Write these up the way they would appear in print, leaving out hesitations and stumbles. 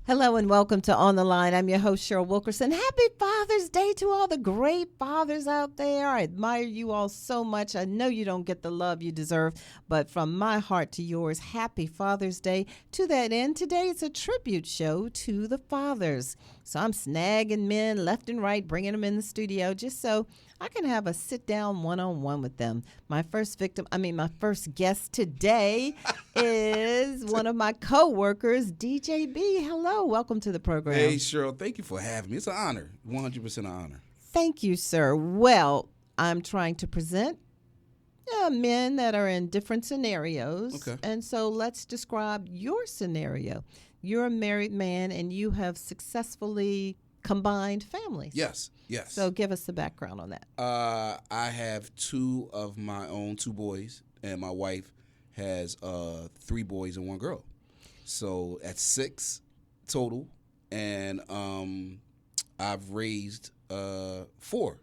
Hello and welcome to On the Line. I'm your host, Cheryl Wilkerson. Happy Father's Day to all the great fathers out there. I admire you all so much. I know you don't get the love you deserve, but from my heart to yours, happy Father's Day. To that end, today it's a tribute show to the fathers. So I'm snagging men left and right, bringing them in the studio just so I can have a sit-down one-on-one with them. My first guest today is one of my co-workers, DJ B. Hello, welcome to the program. Hey, Cheryl, thank you for having me. It's an honor, 100% an honor. Thank you, sir. Well, I'm trying to present men that are in different scenarios. Okay. And so let's describe your scenario. You're a married man, and you have successfully combined families. Yes. So give us the background on that. I have two of my own, two boys, and my wife has 3 boys and 1 girl. So that's 6 total, and I've raised 4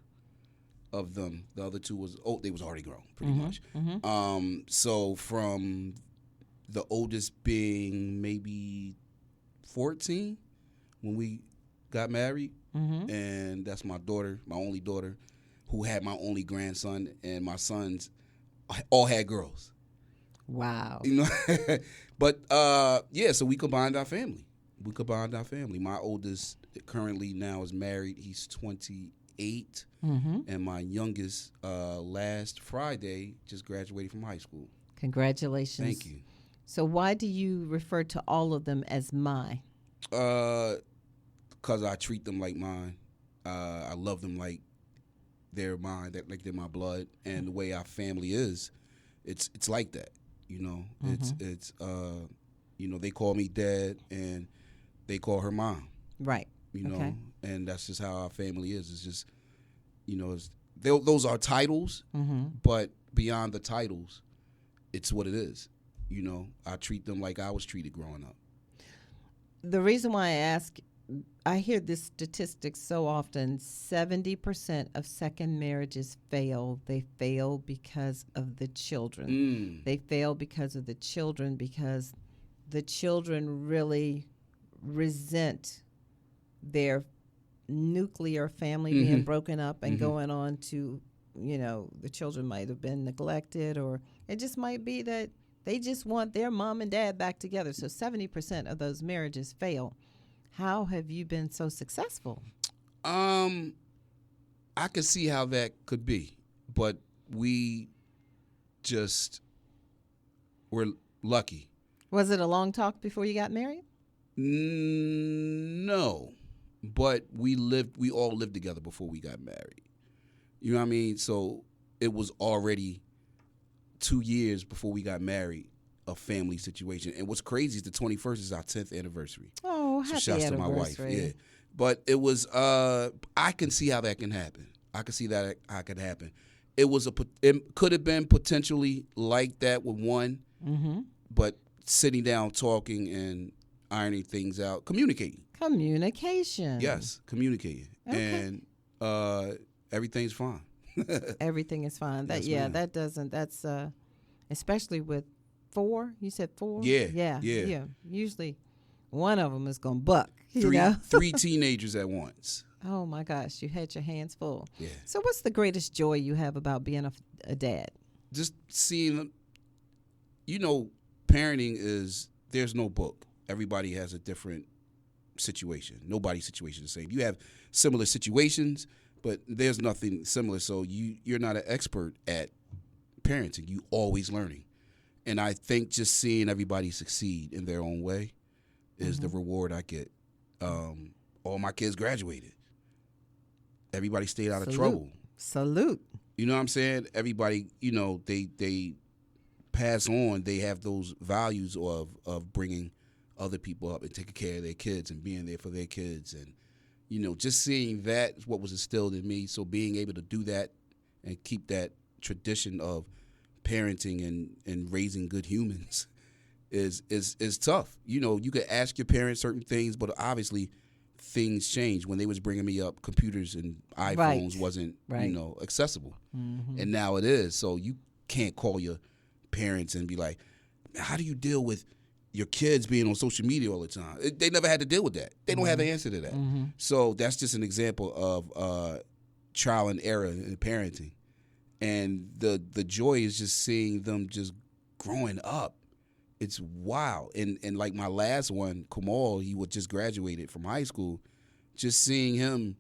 of them. The other 2 they was already grown, pretty much. Mm-hmm. So from the oldest being maybe 14 when we got married, and that's my daughter, my only daughter, who had my only grandson, and my sons all had girls. Wow. You know, but so we combined our family. My oldest currently now is married. He's 28, and my youngest last Friday just graduated from high school. Congratulations. Thank you. So why do you refer to all of them as my? Because I treat them like mine. I love them like they're mine, like they're my blood. And the way our family is, it's like that. You know, it's they call me dad, and they call her mom. Right. You know, and that's just how our family is. It's just, those are titles, but beyond the titles, it's what it is. You know, I treat them like I was treated growing up. The reason why I ask, I hear this statistic so often, 70% of second marriages fail. They fail because of the children. They fail because of the children, because the children really resent their nuclear family being broken up and going on to, the children might have been neglected, or it just might be that they just want their mom and dad back together. So 70% of those marriages fail. How have you been so successful? I could see how that could be, but we just were lucky. Was it a long talk before you got married? No, but we all lived together before we got married. You know what I mean? So it was already 2 years before we got married, a family situation. And what's crazy is the 21st is our 10th anniversary. Oh, happy so shouts anniversary. to my wife. Yeah. But it was, I can see how that can happen. I can see that how it could happen. It could have been potentially like that with one, but sitting down, talking, and ironing things out, communicating. Communication. Yes, communicating. Okay. And everything's fine. Everything is fine. Yes, That's especially with 4. You said 4? Yeah. Usually one of them is going to buck. Three teenagers at once. Oh, my gosh. You had your hands full. Yeah. So what's the greatest joy you have about being a dad? Just seeing them. Parenting there's no book. Everybody has a different situation. Nobody's situation is the same. You have similar situations, but there's nothing similar. So you're not an expert at parenting. You always learning. And I think just seeing everybody succeed in their own way is the reward I get. All my kids graduated. Everybody stayed out of trouble. Salute. You know what I'm saying? Everybody, they pass on. They have those values of bringing other people up and taking care of their kids and being there for their kids. And, just seeing that is what was instilled in me. So being able to do that and keep that tradition of parenting and raising good humans is tough. You could ask your parents certain things, but obviously things changed. When they was bringing me up, computers and iPhones wasn't accessible, and now it is. So you can't call your parents and be like, how do you deal with your kids being on social media all the time. They never had to deal with that. They don't have the answer to that. So that's just an example of trial and error in parenting. And the joy is just seeing them just growing up. It's wild. And like my last one, Kamal, he was just graduated from high school. Just seeing him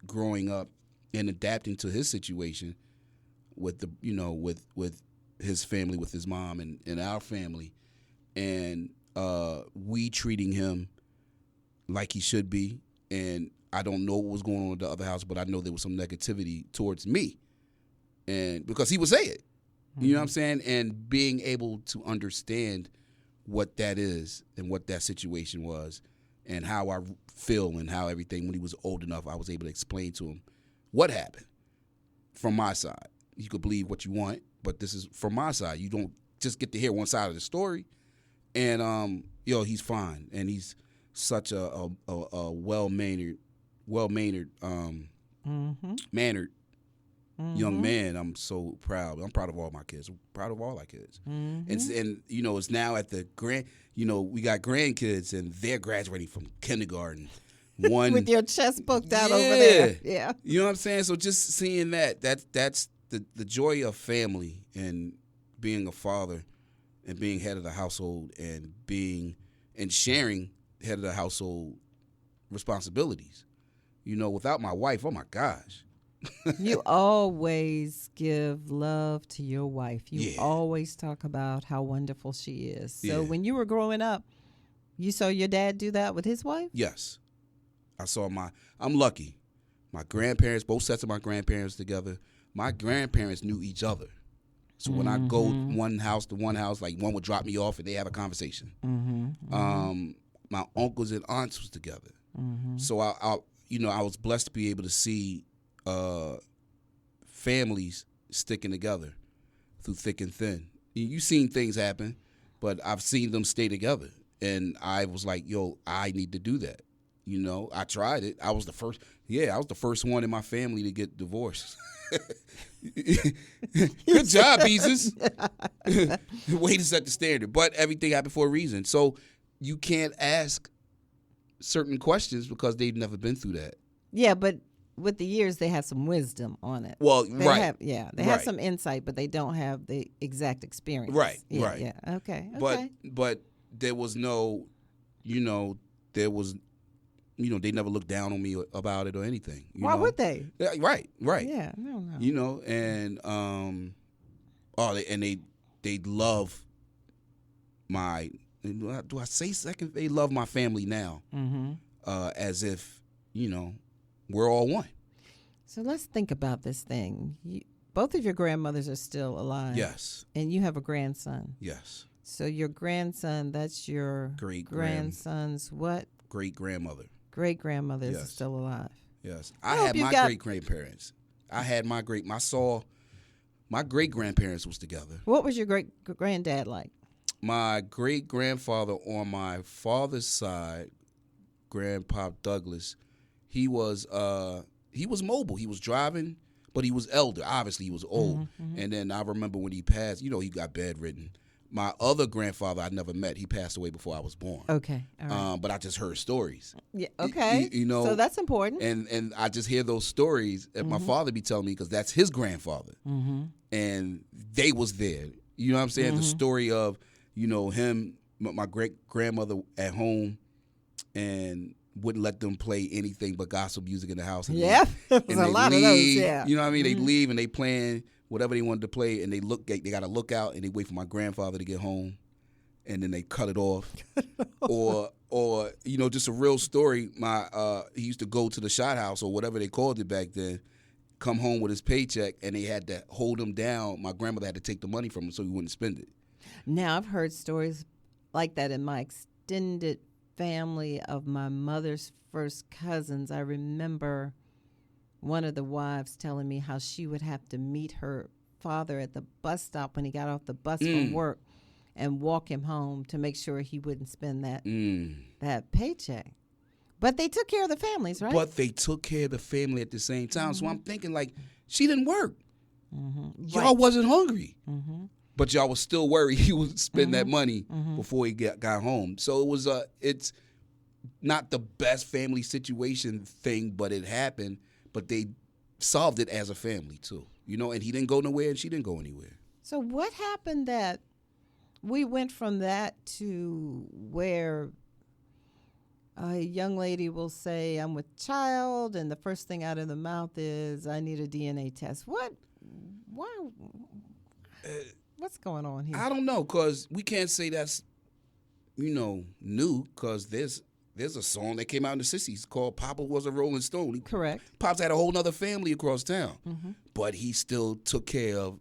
growing up and adapting to his situation with the with his family, with his mom and our family, and we treating him like he should be. And I don't know what was going on in the other house, but I know there was some negativity towards me, and because he would say it, you know what I'm saying, and being able to understand what that is and what that situation was and how I feel and how everything, when he was old enough, I was able to explain to him what happened from my side. You could believe what you want, but this is from my side. You don't just get to hear one side of the story. And he's fine, and he's such a well-mannered, mannered young man. I'm so proud. I'm proud of all my kids. I'm proud of all our kids. And it's now at the we got grandkids, and they're graduating from kindergarten. One with your chest poked out over there. Yeah. You know what I'm saying? So just seeing that's the joy of family and being a father and being head of the household and sharing head of the household responsibilities. Without my wife, oh my gosh. You always give love to your wife. You always talk about how wonderful she is. So when you were growing up, you saw your dad do that with his wife? Yes. I'm lucky. My grandparents, both sets of my grandparents together, my grandparents knew each other. So when I go one house to one house, like one would drop me off and they have a conversation. My uncles and aunts was together. So I was blessed to be able to see families sticking together through thick and thin. You've seen things happen, but I've seen them stay together. And I was like, I need to do that. I tried it. I was the first one in my family to get divorced. Good job, Beezus. Way to set the standard. But everything happened for a reason. So you can't ask certain questions because they've never been through that. Yeah, but with the years, they have some wisdom on it. Well, they have some insight, but they don't have the exact experience. Right. Yeah. Okay. But there was no, they never looked down on me about it or anything. Why would they? Right. Yeah, no. And they love my. Do I say second? They love my family now, as if we're all one. So let's think about this thing. Both of your grandmothers are still alive. Yes. And you have a grandson. Yes. So your grandson, that's your grandson's what? Great-grandmother. Great-grandmother is still alive. Yes. I had my great-grandparents. My great-grandparents was together. What was your great-granddad like? My great-grandfather on my father's side, Grandpa Douglas, he was mobile. He was driving, but he was elder. Obviously, he was old. And then I remember when he passed, he got bedridden. My other grandfather I never met. He passed away before I was born. Okay. All right. But I just heard stories. Yeah. Okay. So that's important. And I just hear those stories that my father be telling me because that's his grandfather. And they was there. You know what I'm saying? The story of, him, my great-grandmother at home and wouldn't let them play anything but gospel music in the house. And there was a lot of those, yeah. You know what I mean? They leave and they playing whatever they wanted to play, and they got to look out and they wait for my grandfather to get home, and then they cut it off. or just a real story. He used to go to the shot house or whatever they called it back then, come home with his paycheck, and they had to hold him down. My grandmother had to take the money from him so he wouldn't spend it. Now, I've heard stories like that in my extended family of my mother's first cousins. I remember one of the wives telling me how she would have to meet her father at the bus stop when he got off the bus from work and walk him home to make sure he wouldn't spend that paycheck. But they took care of the families, right? But they took care of the family at the same time. So I'm thinking, like, she didn't work. Y'all wasn't hungry. but y'all was still worried he would spend that money before he got home. So it was it's not the best family situation thing, but it happened. But they solved it as a family too, and he didn't go nowhere and she didn't go anywhere. So what happened that we went from that to where a young lady will say, I'm with child, and the first thing out of the mouth is, I need a DNA test. Why? What's going on here? I don't know, because we can't say that's, new, because there's a song that came out in the 60s called Papa Was a Rolling Stone. Correct. Pops had a whole other family across town, but he still took care of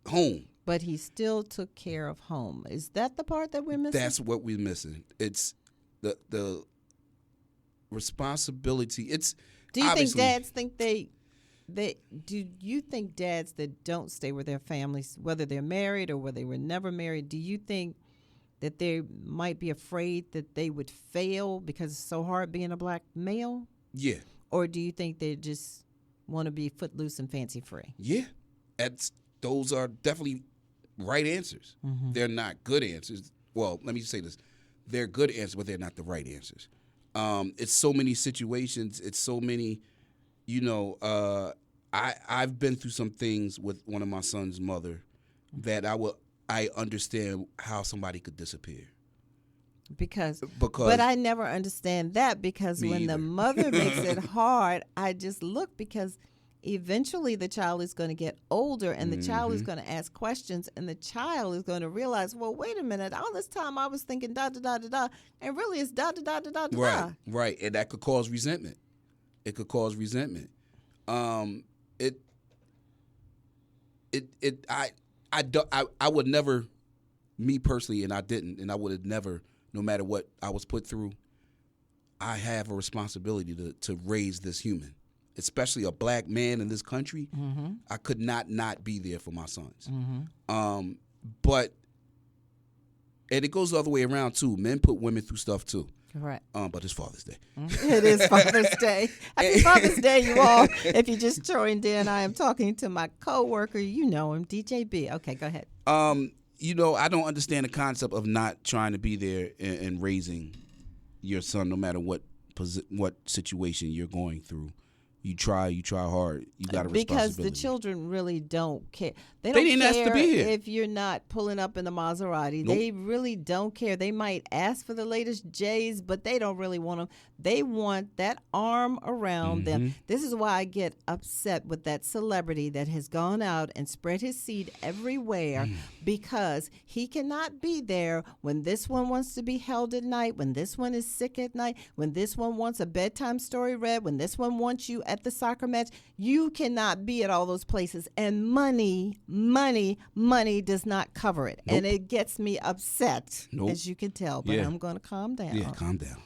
home. But he still took care of home. Is that the part that we're missing? That's what we're missing. It's the responsibility. It's Do you think dads think do you think dads that don't stay with their families, whether they're married or whether they were never married, do you think that they might be afraid that they would fail because it's so hard being a black male? Yeah. Or do you think they just want to be footloose and fancy free? Yeah. Those are definitely right answers. They're not good answers. Well, let me say this. They're good answers, but they're not the right answers. It's so many situations. It's so many, I've been through some things with one of my son's mother that I understand how somebody could disappear. Because but I never understand that, because when either. the mother makes it hard, I just look, because eventually the child is going to get older, and the child is going to ask questions, and the child is going to realize, well, wait a minute, all this time I was thinking da da da da da, and really it's da da da da da da. Right, and that could cause resentment. It could cause resentment. I would never, me personally, and I didn't, and I would have never, no matter what I was put through, I have a responsibility to raise this human, especially a black man in this country. I could not be there for my sons. But, and it goes the other way around too. Men put women through stuff too. Correct. But it's Father's Day. It is Father's Day. Happy Father's Day, you all. If you just joined in, I am talking to my coworker. You know him, DJ B. Okay, go ahead. I don't understand the concept of not trying to be there and raising your son, no matter what situation you're going through. You try hard. You got a responsibility. Because the children really don't care. They didn't care ask to be here. if you're not pulling up in the Maserati. Nope. They really don't care. They might ask for the latest J's, but they don't really want them. They want that arm around them. This is why I get upset with that celebrity that has gone out and spread his seed everywhere, because he cannot be there when this one wants to be held at night, when this one is sick at night, when this one wants a bedtime story read, when this one wants you at the soccer match. You cannot be at all those places, and money does not cover it. Nope. And it gets me upset, Nope. as you can tell, but I'm going to calm down. Yeah, calm down.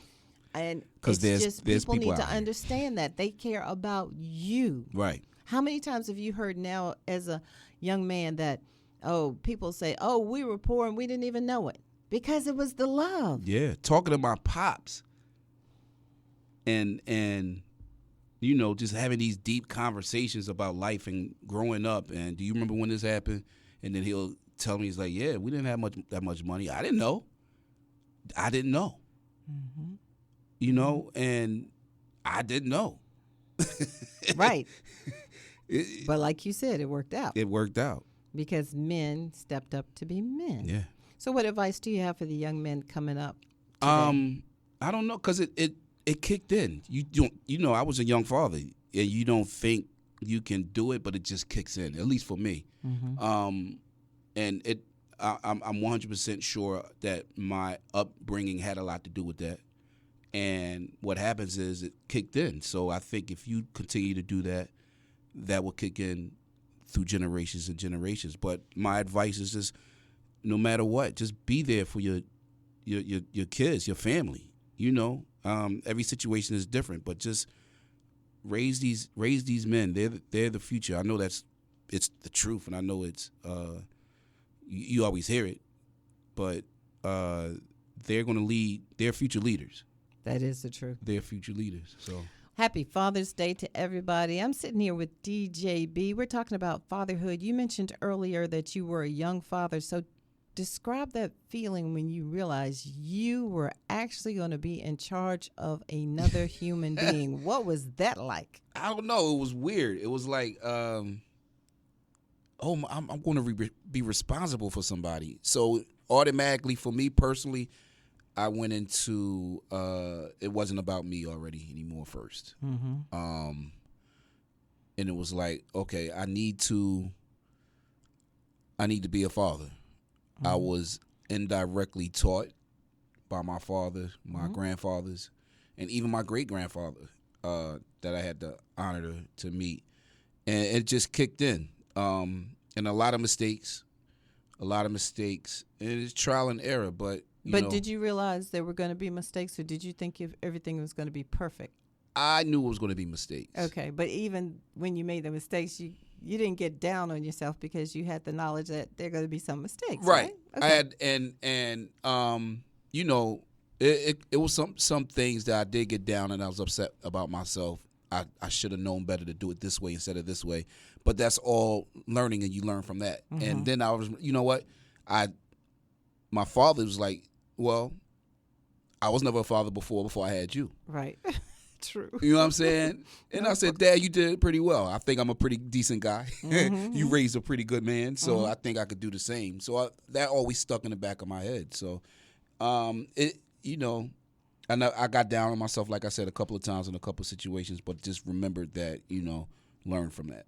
And because there's people need to out here. understand that they care about you. Right. How many times have you heard now as a young man that, people say, we were poor and we didn't even know it, because it was the love. Yeah, talking to my pops and just having these deep conversations about life and growing up. And do you remember when this happened? And then he'll tell me, he's like, yeah, we didn't have that much money. I didn't know. And I didn't know. Right. But like you said, it worked out. It worked out. Because men stepped up to be men. Yeah. So what advice do you have for the young men coming up today? I don't know, because it kicked in. You don't, I was a young father, and you don't think you can do it, but it just kicks in, at least for me. And I'm 100% sure that my upbringing had a lot to do with that. And what happens is it kicked in. So I think if you continue to do that, that will kick in through generations and generations. But my advice is just, no matter what, just be there for your kids, your family. Every situation is different, but just raise these men. They're the future. I know it's the truth, and I know it's you always hear it, but they're going to lead. They're future leaders. That is the truth. They're future leaders. So Happy Father's Day to everybody. I'm sitting here with DJB. We're talking about fatherhood. You mentioned earlier that you were a young father. So describe that feeling when you realized you were actually going to be in charge of another human being. What was that like? I don't know. It was weird. It was like, I'm going to be responsible for somebody. So automatically, for me personally, I went into it wasn't about me already anymore first. And it was like, okay, I need to be a father. I was indirectly taught by my father, my grandfathers, and even my great grandfather that I had the honor to meet, and it just kicked in. And a lot of mistakes, and it's trial and error, but. But did you realize there were going to be mistakes, or did you think everything was going to be perfect? I knew it was going to be mistakes. Okay, but even when you made the mistakes, you didn't get down on yourself because you had the knowledge that there are going to be some mistakes, right? Okay. I had, and it was some things that I did get down, and I was upset about myself. I should have known better to do it this way instead of this way. But that's all learning, and you learn from that. And then I was, you know what, my father was like, well, I was never a father before I had you. Right. True. You know what I'm saying? And I said, Dad, you did pretty well. I think I'm a pretty decent guy. You raised a pretty good man, so I think I could do the same. So that always stuck in the back of my head. So, I got down on myself, like I said, a couple of times in a couple of situations, but just remembered that, learn from that.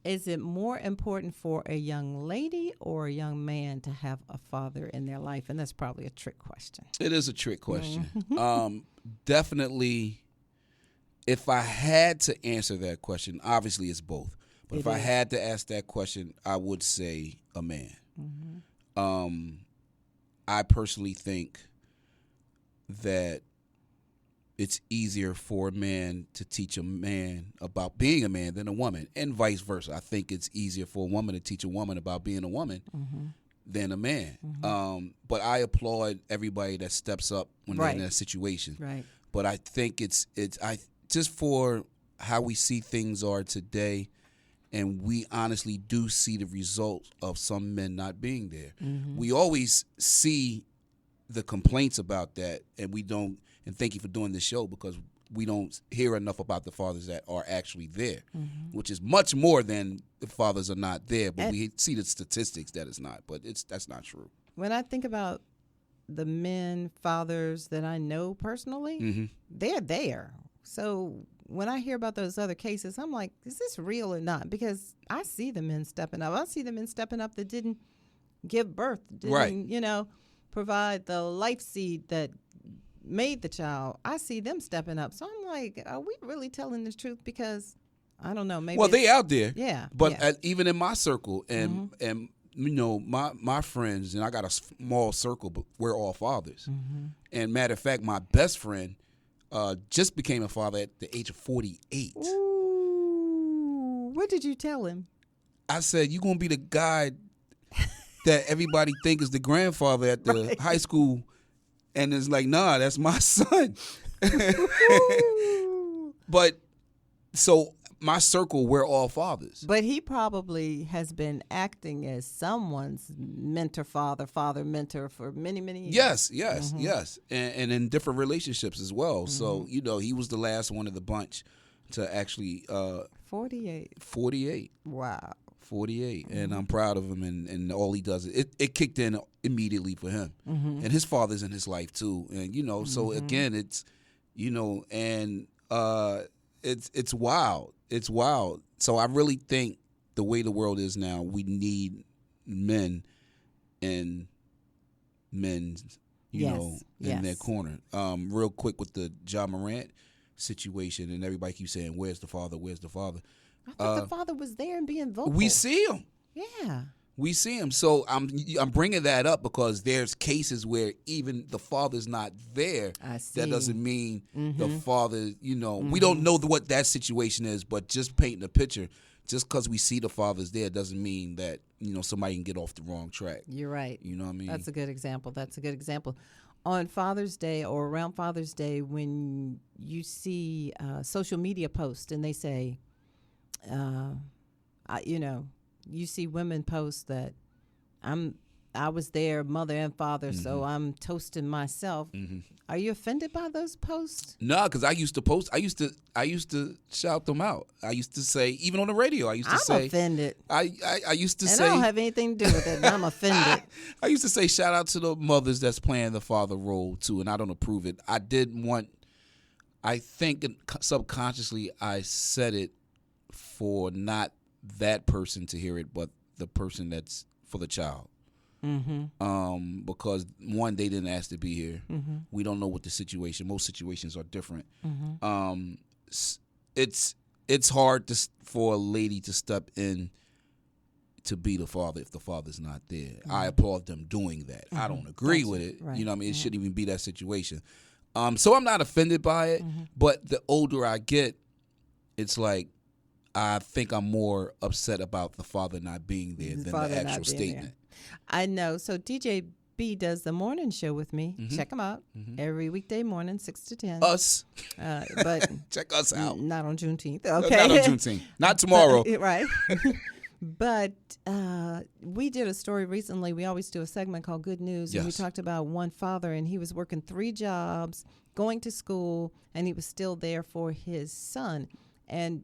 Is it more important for a young lady or a young man to have a father in their life? And that's probably a trick question. It is a trick question. Definitely, if I had to answer that question, obviously it's both. But if I had to ask that question, I would say a man. I personally think that it's easier for a man to teach a man about being a man than a woman, and vice versa. I think it's easier for a woman to teach a woman about being a woman than a man. But I applaud everybody that steps up when they're in that situation. Right. But I think it's just for how we see things are today, and we honestly do see the results of some men not being there. We always see the complaints about that, and we don't. And thank you for doing this show, because we don't hear enough about the fathers that are actually there, which is much more than the fathers are not there. But we see the statistics that it's not. But that's not true. When I think about the men, fathers that I know personally, they're there. So when I hear about those other cases, I'm like, is this real or not? Because I see the men stepping up. I see the men stepping up that didn't give birth, didn't, provide the life seed that made the child. I see them stepping up. So I'm like, are we really telling the truth? Because I don't know. Maybe. Well, they out there. Yeah. But even in my circle and my friends, and I got a small circle, but we're all fathers. And matter of fact, my best friend just became a father at the age of 48. Ooh. What did you tell him? I said, you're going to be the guy that everybody think is the grandfather at the high school. And it's like, nah, that's my son. But so my circle, we're all fathers. But he probably has been acting as someone's mentor, father, mentor for many, many years. Yes. And in different relationships as well. So, he was the last one of the bunch to actually 48. Wow. 48, and I'm proud of him, and all he does, it kicked in immediately for him. And his father's in his life too, and so again, it's and it's wild. So I really think the way the world is now, we need men and men's in their corner. Real quick with the Ja Morant situation, and everybody keeps saying, where's the father? I thought the father was there and being vocal. We see him. Yeah. We see him. So I'm bringing that up because there's cases where even the father's not there. I see. That doesn't mean the father, we don't know what that situation is, but just painting a picture, just because we see the father's there doesn't mean that, somebody can get off the wrong track. You're right. You know what I mean? That's a good example. on Father's Day or around Father's Day, when you see social media posts and they say, you see women post that I was there, mother and father, so I'm toasting myself. Are you offended by those posts? No, because I used to post. I used to shout them out. I used to say, even on the radio, I used to say. I'm offended. I used to and say. I don't have anything to do with it. And I'm offended. I used to say, shout out to the mothers that's playing the father role too, and I don't approve it. I think subconsciously I said it for not that person to hear it, but the person that's for the child. Because one, they didn't ask to be here. We don't know what the situation. Most situations are different. It's hard for a lady to step in to be the father if the father's not there. I applaud them doing that. I don't agree with it. Right. You know what I mean? It shouldn't even be that situation. So I'm not offended by it. But the older I get, it's like I think I'm more upset about the father not being there than the actual statement. I know. So DJ B does the morning show with me. Check him out every weekday morning, 6 to 10. Us. But check us out. Not on Juneteenth. No, Okay. not on Juneteenth. Not tomorrow. Right. But we did a story recently. We always do a segment called Good News. And we talked about one father, and he was working 3 jobs, going to school, and he was still there for his son. And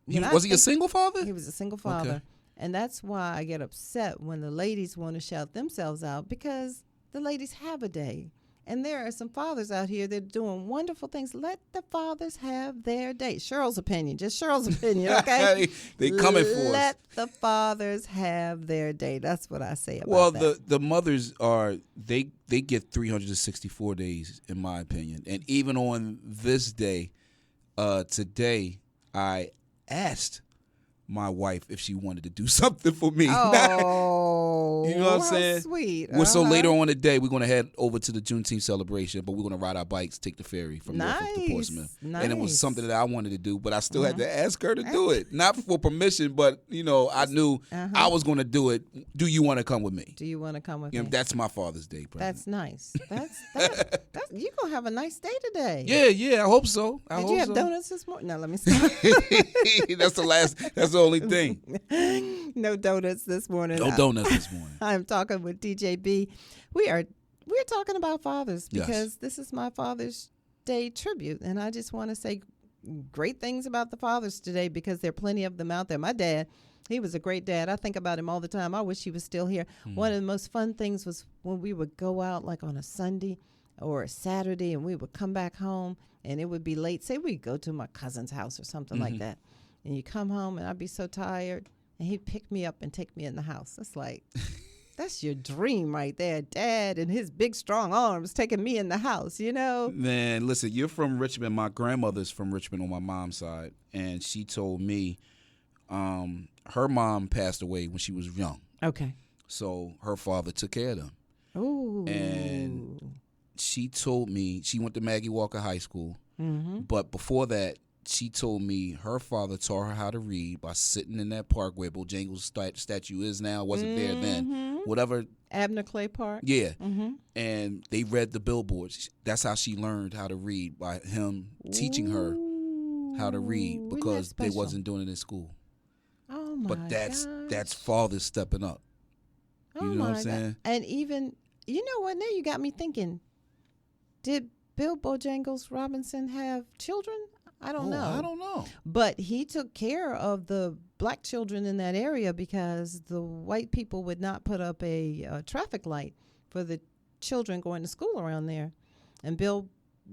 was he a single father? He was a single father. Okay. And that's why I get upset when the ladies want to shout themselves out, because the ladies have a day. And there are some fathers out here that are doing wonderful things. Let the fathers have their day. Cheryl's opinion, just Cheryl's opinion, okay? they coming for us. Let the fathers have their day. That's what I say about that. Well, the mothers are, they get 364 days, in my opinion. And even on this day, today, I asked my wife if she wanted to do something for me. Oh, you know what I'm saying? Sweet. So later on today, we're going to head over to the Juneteenth celebration, but we're going to ride our bikes, take the ferry from Norfolk to Portsmouth. And it was something that I wanted to do, but I still had to ask her to do it. Not for permission, but, I knew I was going to do it. Do you want to come with me? Do you want to come with me? That's my Father's Day present. That's nice. That's you're going to have a nice day today. Yeah, I hope so. Did you have donuts this morning? No, let me stop. That's the only thing. No donuts this morning. No donuts this morning. I'm talking with DJ B. We're talking about fathers because this is my Father's Day tribute, and I just want to say great things about the fathers today because there are plenty of them out there. My dad, he was a great dad. I think about him all the time. I wish he was still here. One of the most fun things was when we would go out like on a Sunday or a Saturday, and we would come back home, and it would be late. Say we'd go to my cousin's house or something like that. And you come home, and I'd be so tired, and he'd pick me up and take me in the house. That's like, that's your dream right there. Dad and his big, strong arms taking me in the house, Man, listen, you're from Richmond. My grandmother's from Richmond on my mom's side, and she told me her mom passed away when she was young. Okay. So her father took care of them. Ooh. And she told me, she went to Maggie Walker High School, but before that, she told me her father taught her how to read by sitting in that park where Bojangles' statue is now. Wasn't there then. Whatever. Abner Clay Park. Yeah. And they read the billboards. That's how she learned how to read, by him teaching her how to read, because they wasn't doing it in school. Oh, my But gosh. that's fathers stepping up. You know what I'm saying? And even, you know what, now you got me thinking, did Bill Bojangles Robinson have children? I don't know. I don't know. But he took care of the black children in that area because the white people would not put up a traffic light for the children going to school around there. And Bill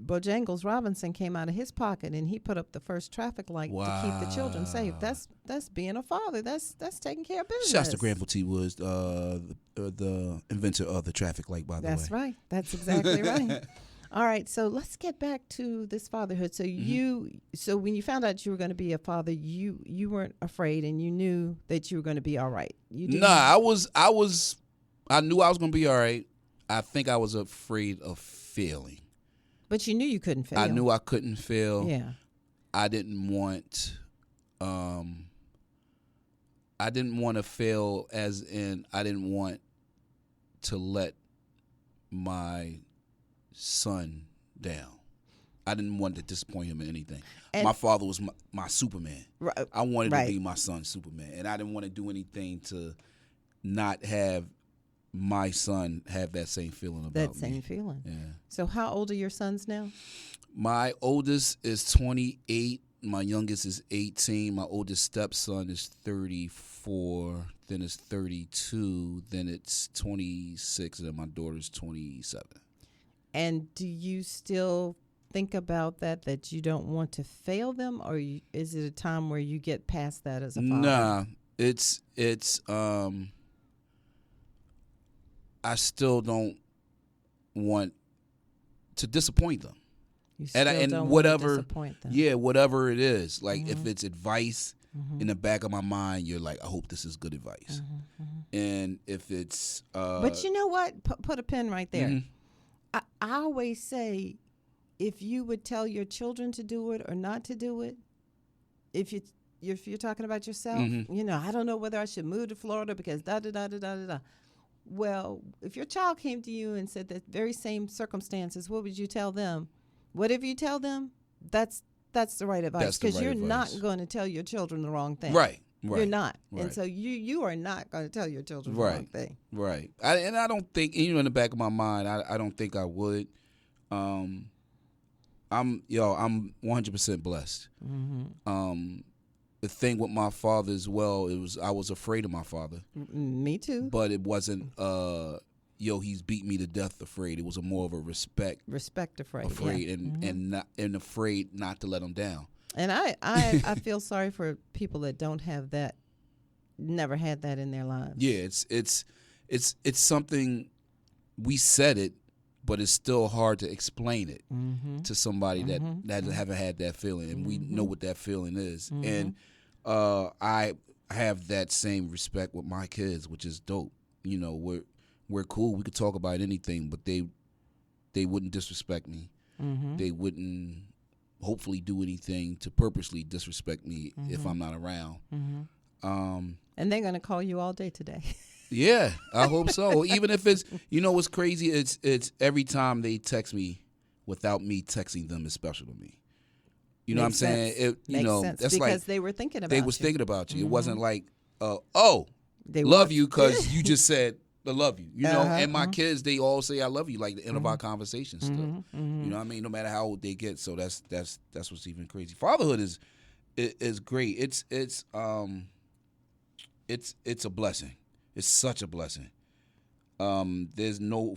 Bojangles Robinson came out of his pocket and he put up the first traffic light to keep the children safe. That's being a father. That's taking care of business. Shouts to Granville T. Woods, the inventor of the traffic light, by the way. That's right. That's exactly right. All right, so let's get back to this fatherhood. So so when you found out you were going to be a father, you weren't afraid and you knew that you were going to be all right. You didn't? Nah, I knew I was going to be all right. I think I was afraid of failing. But you knew you couldn't fail. I knew I couldn't fail. Yeah. I didn't want to fail, as in I didn't want to let my son down. I didn't want to disappoint him in anything. And my father was my Superman. Right. I wanted to be my son's Superman, and I didn't want to do anything to not have my son have that same feeling about that same me. feeling. Yeah. So how old are your sons now? My oldest is 28. My youngest is 18. My oldest stepson is 34. Then it's 32. Then it's 26. And then my daughter's 27. And do you still think about that you don't want to fail them, or is it a time where you get past that as a father? Nah, it's I still don't want to disappoint them. You still And don't whatever, want to disappoint them. yeah, whatever it is, like if it's advice, in the back of my mind, you're like, I hope this is good advice. And if it's, but you know what? Put a pin right there. I always say, if you would tell your children to do it or not to do it, if you're talking about yourself, I don't know whether I should move to Florida because da da da da da da. Well, if your child came to you and said that very same circumstances, what would you tell them? Whatever you tell them, that's the right advice, because you're not going to tell your children the wrong thing. Right. You're not. Right. And so you are not going to tell your children the wrong thing. Right. I don't think, in the back of my mind, I don't think I would. I'm 100% blessed. The thing with my father as well, I was afraid of my father. Me too. But it wasn't he's beat me to death afraid. It was more of a respect afraid, yeah. and afraid not to let him down. And I feel sorry for people that don't have that, never had that in their lives. Yeah, it's something, we said it, but it's still hard to explain it to somebody that haven't had that feeling, and we know what that feeling is. And I have that same respect with my kids, which is dope. We're cool. We could talk about anything, but they wouldn't disrespect me. They wouldn't hopefully do anything to purposely disrespect me if I'm not around. And they're going to call you all day today. Yeah, I hope so. Even if it's, what's crazy, it's every time they text me without me texting them is special to me. You know what I'm saying? Makes sense, that's because they were thinking about you. They was thinking about you. It wasn't like, they love you because you just said I love you. And my kids, they all say I love you, like the end of our conversation still. You know what I mean? No matter how old they get. So that's what's even crazy. Fatherhood is great. It's a blessing. It's such a blessing. There's no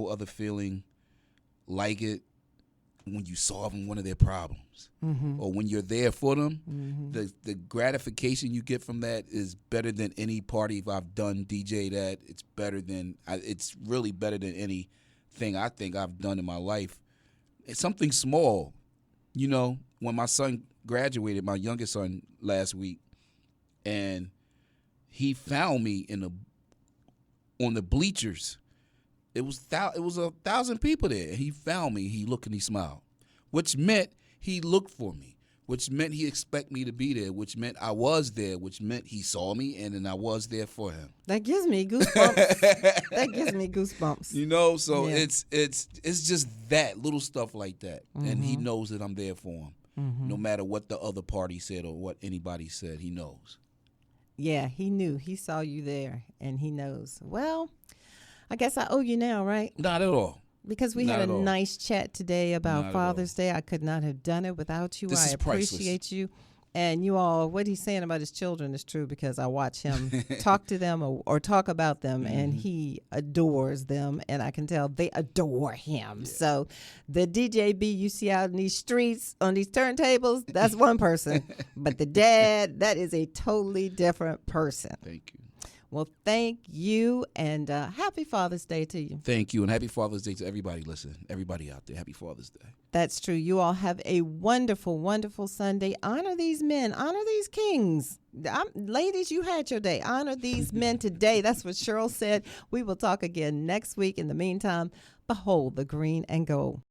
other feeling like it when you solving one of their problems, or when you're there for them. The gratification you get from that is better than any party I've done. DJ that it's really better than anything I think I've done in my life. It's something small, When my son graduated, my youngest son, last week, and he found me on the bleachers. It was 1,000 people there, and he found me. He looked and he smiled, which meant he looked for me, which meant he expected me to be there, which meant I was there, which meant he saw me, and then I was there for him. That gives me goosebumps. That gives me goosebumps. So yeah. It's just that little stuff like that, and he knows that I'm there for him, no matter what the other party said or what anybody said. He knows. Yeah, he knew. He saw you there, and he knows. Well, I guess I owe you now, right? Not at all. Because we had a nice chat today about Father's Day. I could not have done it without you. I appreciate you. And you all, what he's saying about his children is true, because I watch him talk to them or talk about them, and he adores them, and I can tell they adore him. Yeah. So the DJ B you see out in these streets on these turntables, that's one person. But the dad, that is a totally different person. Thank you. Well, thank you, and happy Father's Day to you. Thank you, and happy Father's Day to everybody listening, everybody out there. Happy Father's Day. That's true. You all have a wonderful, wonderful Sunday. Honor these men. Honor these kings. Ladies, you had your day. Honor these men today. That's what Cheryl said. We will talk again next week. In the meantime, behold the green and gold.